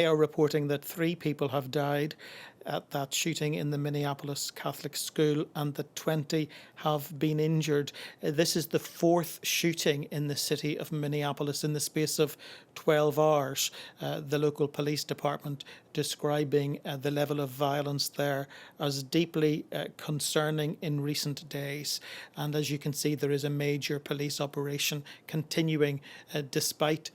They are reporting that 3 people have died at that shooting in the Minneapolis Catholic School and that 20 have been injured. This is the 4th shooting in the city of Minneapolis in the space of 12 hours. The local police department describing the level of violence there as deeply concerning in recent days. And as you can see, there is a major police operation continuing despite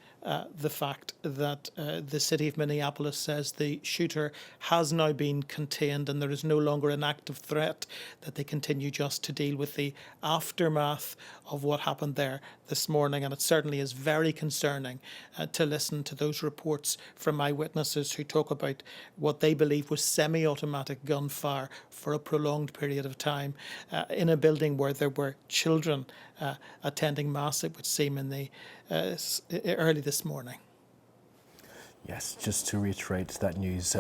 the fact that the city of Minneapolis says the shooter has now been contained and there is no longer an active threat, that they continue just to deal with the aftermath of what happened there this morning. And it certainly is very concerning to listen to those reports from eyewitnesses who talk about what they believe was semi-automatic gunfire for a prolonged period of time in a building where there were children attending Mass, it would seem, in the early this morning. Yes, just to reiterate that news,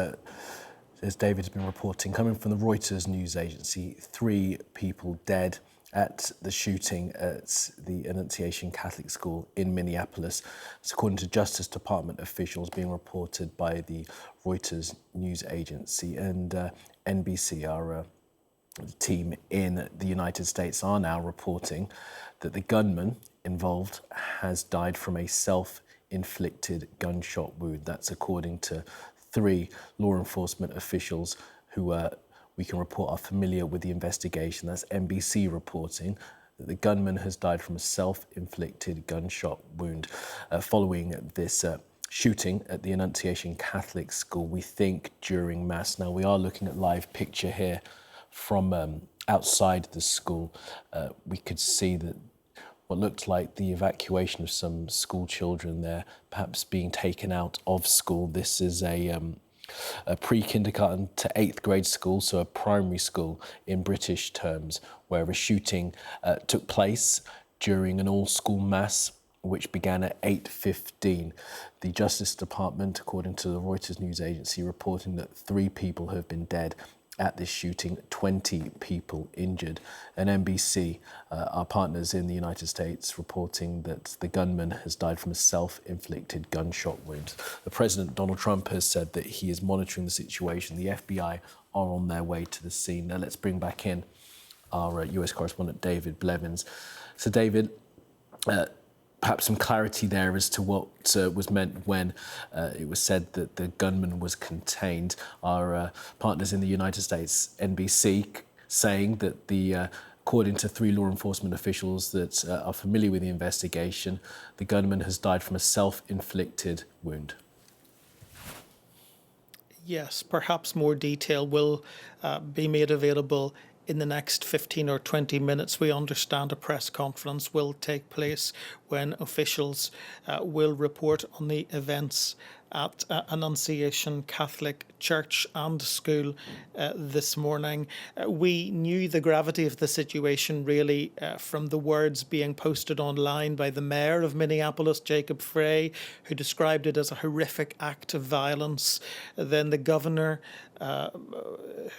as David has been reporting, coming from the Reuters news agency, 3 people dead at the shooting at the Annunciation Catholic School in Minneapolis. It's according to Justice Department officials being reported by the Reuters news agency. And NBC, our team in the United States, are now reporting that the gunman involved has died from a self-inflicted gunshot wound. That's according to 3 law enforcement officials who we can report are familiar with the investigation. That's NBC reporting that the gunman has died from a self-inflicted gunshot wound following this shooting at the Annunciation Catholic School, we think during Mass. Now, we are looking at live picture here from outside the school. We could see that what looked like the evacuation of some school children there, perhaps being taken out of school. This is a pre-kindergarten to 8th grade school, so a primary school in British terms, where a shooting took place during an all-school Mass, which began at 8:15. The Justice Department, according to the Reuters news agency, reporting that 3 people have been dead at this shooting, 20 people injured. And NBC, our partners in the United States, reporting that the gunman has died from a self-inflicted gunshot wound. The President, Donald Trump, has said that he is monitoring the situation. The FBI are on their way to the scene. Now let's bring back in our US correspondent, David Blevins. So David, perhaps some clarity there as to what was meant when it was said that the gunman was contained. Our partners in the United States, NBC, saying that according to 3 law enforcement officials that are familiar with the investigation, the gunman has died from a self-inflicted wound. Yes, perhaps more detail will be made available in the next 15 or 20 minutes. We understand a press conference will take place when officials will report on the events at Annunciation Catholic Church and School this morning. We knew the gravity of the situation really from the words being posted online by the mayor of Minneapolis, Jacob Frey, who described it as a horrific act of violence. Then the governor,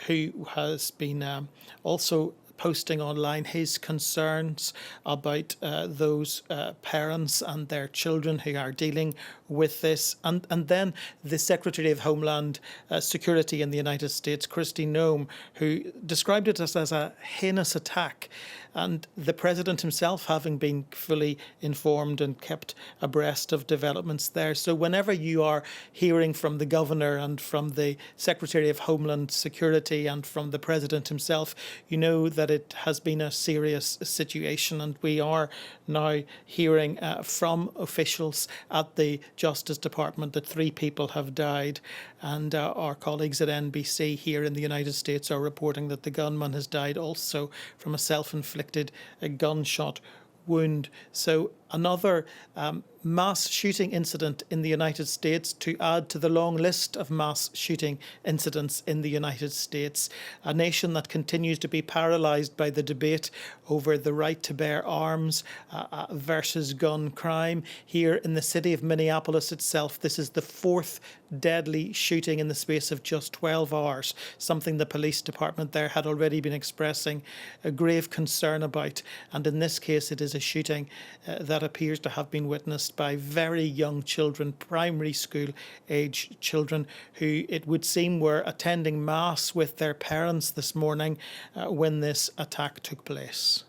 who has been also posting online his concerns about those parents and their children who are dealing with this. And then the Secretary of Homeland Security in the United States, Kristi Noem, who described it as a heinous attack. And the President himself having been fully informed and kept abreast of developments there. So whenever you are hearing from the Governor and from the Secretary of Homeland Security and from the President himself, you know that it has been a serious situation. And we are now hearing from officials at the Justice Department that 3 people have died. And our colleagues at NBC here in the United States are reporting that the gunman has died also from a self-inflicted gunshot wound. So another mass shooting incident in the United States to add to the long list of mass shooting incidents in the United States, a nation that continues to be paralysed by the debate over the right to bear arms versus gun crime. Here in the city of Minneapolis itself, this is the 4th deadly shooting in the space of just 12 hours, something the police department there had already been expressing a grave concern about. And in this case, it is a shooting that that appears to have been witnessed by very young children, primary school age children, who it would seem were attending Mass with their parents this morning when this attack took place.